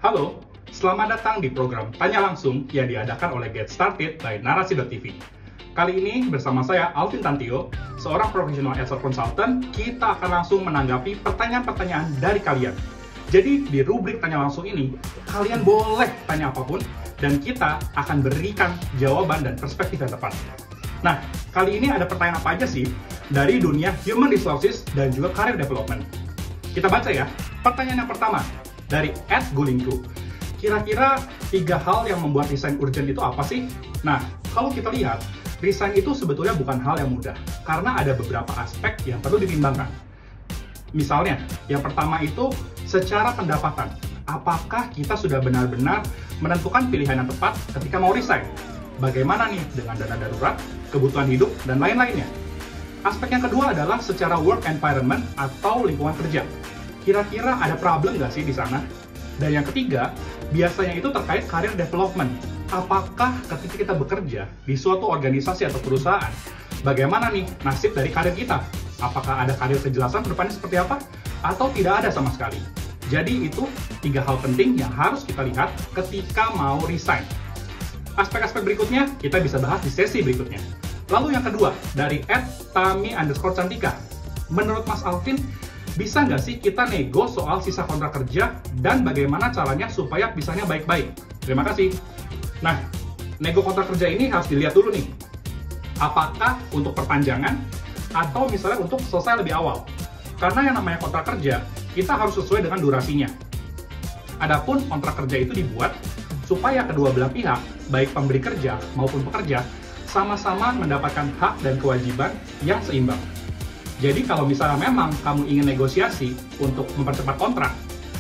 Halo, selamat datang di program Tanya Langsung yang diadakan oleh Get Started by Narasi.tv. Kali ini bersama saya Alvin Tantio, seorang profesional HR consultant, kita akan langsung menanggapi pertanyaan-pertanyaan dari kalian. Jadi di rubrik Tanya Langsung ini, kalian boleh tanya apapun dan kita akan berikan jawaban dan perspektif yang tepat. Nah, kali ini ada pertanyaan apa aja sih dari dunia human resources dan juga career development? Kita baca ya. Pertanyaan yang pertama dari @gulingku. Kira-kira 3 hal yang membuat resign urgent itu apa sih? Nah, kalau kita lihat, resign itu sebetulnya bukan hal yang mudah karena ada beberapa aspek yang perlu dipertimbangkan. Misalnya, yang pertama itu secara pendapatan. Apakah kita sudah benar-benar menentukan pilihan yang tepat ketika mau resign? Bagaimana nih dengan dana darurat, kebutuhan hidup, dan lain-lainnya? Aspek yang kedua adalah secara work environment atau lingkungan kerja. Kira-kira ada problem nggak sih di sana? Dan yang ketiga, biasanya itu terkait career development. Apakah ketika kita bekerja di suatu organisasi atau perusahaan, bagaimana nih nasib dari karir kita? Apakah ada karir kejelasan ke depannya seperti apa? Atau tidak ada sama sekali? Jadi itu 3 hal penting yang harus kita lihat ketika mau resign. Aspek-aspek berikutnya kita bisa bahas di sesi berikutnya. Lalu yang kedua, dari @tami_cantika. Menurut Mas Alvin, bisa nggak sih kita nego soal sisa kontrak kerja dan bagaimana caranya supaya pisahnya baik-baik? Terima kasih. Nah, nego kontrak kerja ini harus dilihat dulu nih. Apakah untuk perpanjangan atau misalnya untuk selesai lebih awal? Karena yang namanya kontrak kerja, kita harus sesuai dengan durasinya. Adapun kontrak kerja itu dibuat supaya kedua belah pihak, baik pemberi kerja maupun pekerja, sama-sama mendapatkan hak dan kewajiban yang seimbang. Jadi kalau misalnya memang kamu ingin negosiasi untuk mempercepat kontrak,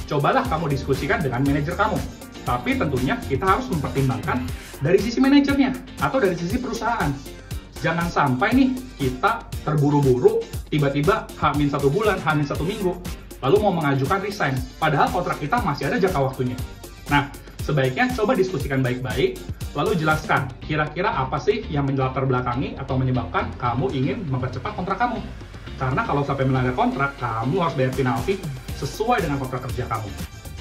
cobalah kamu diskusikan dengan manajer kamu. Tapi tentunya kita harus mempertimbangkan dari sisi manajernya atau dari sisi perusahaan. Jangan sampai nih kita terburu-buru, tiba-tiba H-1 bulan, H-1 minggu, lalu mau mengajukan resign, padahal kontrak kita masih ada jangka waktunya. Nah, sebaiknya coba diskusikan baik-baik, lalu jelaskan kira-kira apa sih yang melatar belakangi atau menyebabkan kamu ingin mempercepat kontrak kamu. Karena kalau sampai melanggar kontrak, kamu harus bayar penalti sesuai dengan kontrak kerja kamu.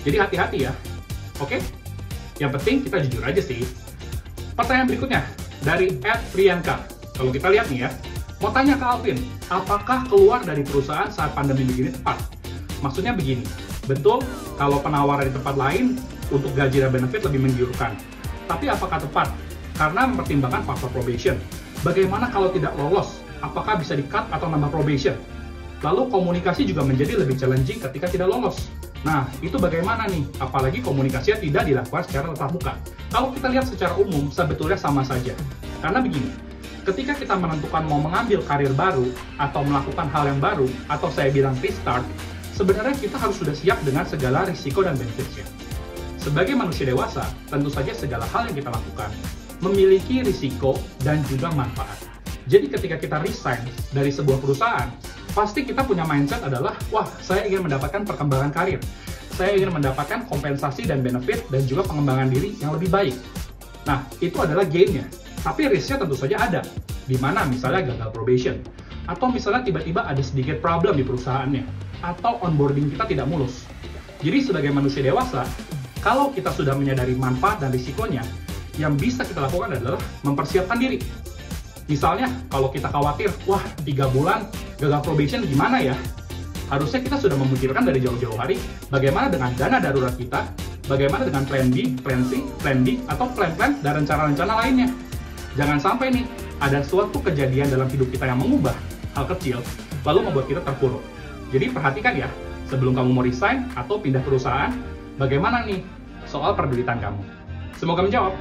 Jadi hati-hati ya. Oke? Yang penting kita jujur aja sih. Pertanyaan berikutnya dari @priyanka. Kalau kita lihat nih ya, mau tanya ke Alvin, apakah keluar dari perusahaan saat pandemi begini tepat? Maksudnya begini, betul kalau penawaran di tempat lain untuk gaji dan benefit lebih menggiurkan. Tapi apakah tepat? Karena mempertimbangkan faktor probation. Bagaimana kalau tidak lolos? Apakah bisa di-cut atau nambah probation? Lalu komunikasi juga menjadi lebih challenging ketika tidak lolos. Nah, itu bagaimana nih? Apalagi komunikasinya tidak dilakukan secara tatap muka. Kalau kita lihat secara umum, sebetulnya sama saja. Karena begini, ketika kita menentukan mau mengambil karir baru, atau melakukan hal yang baru, atau saya bilang restart, sebenarnya kita harus sudah siap dengan segala risiko dan benefitnya. Sebagai manusia dewasa, tentu saja segala hal yang kita lakukan memiliki risiko dan juga manfaat. Jadi ketika kita resign dari sebuah perusahaan, pasti kita punya mindset adalah, wah, saya ingin mendapatkan perkembangan karir. Saya ingin mendapatkan kompensasi dan benefit dan juga pengembangan diri yang lebih baik. Nah, itu adalah gain-nya. Tapi risk-nya tentu saja ada. Di mana misalnya gagal probation. Atau misalnya tiba-tiba ada sedikit problem di perusahaannya. Atau onboarding kita tidak mulus. Jadi sebagai manusia dewasa, kalau kita sudah menyadari manfaat dan risikonya, yang bisa kita lakukan adalah mempersiapkan diri. Misalnya, kalau kita khawatir, wah 3 bulan gagal probation gimana ya? Harusnya kita sudah memikirkan dari jauh-jauh hari bagaimana dengan dana darurat kita, bagaimana dengan plan B, plan C, plan D, atau plan-plan dan rencana-rencana lainnya. Jangan sampai nih, ada suatu kejadian dalam hidup kita yang mengubah hal kecil, lalu membuat kita terpuruk. Jadi perhatikan ya, sebelum kamu mau resign atau pindah perusahaan, bagaimana nih soal perdulitan kamu. Semoga menjawab.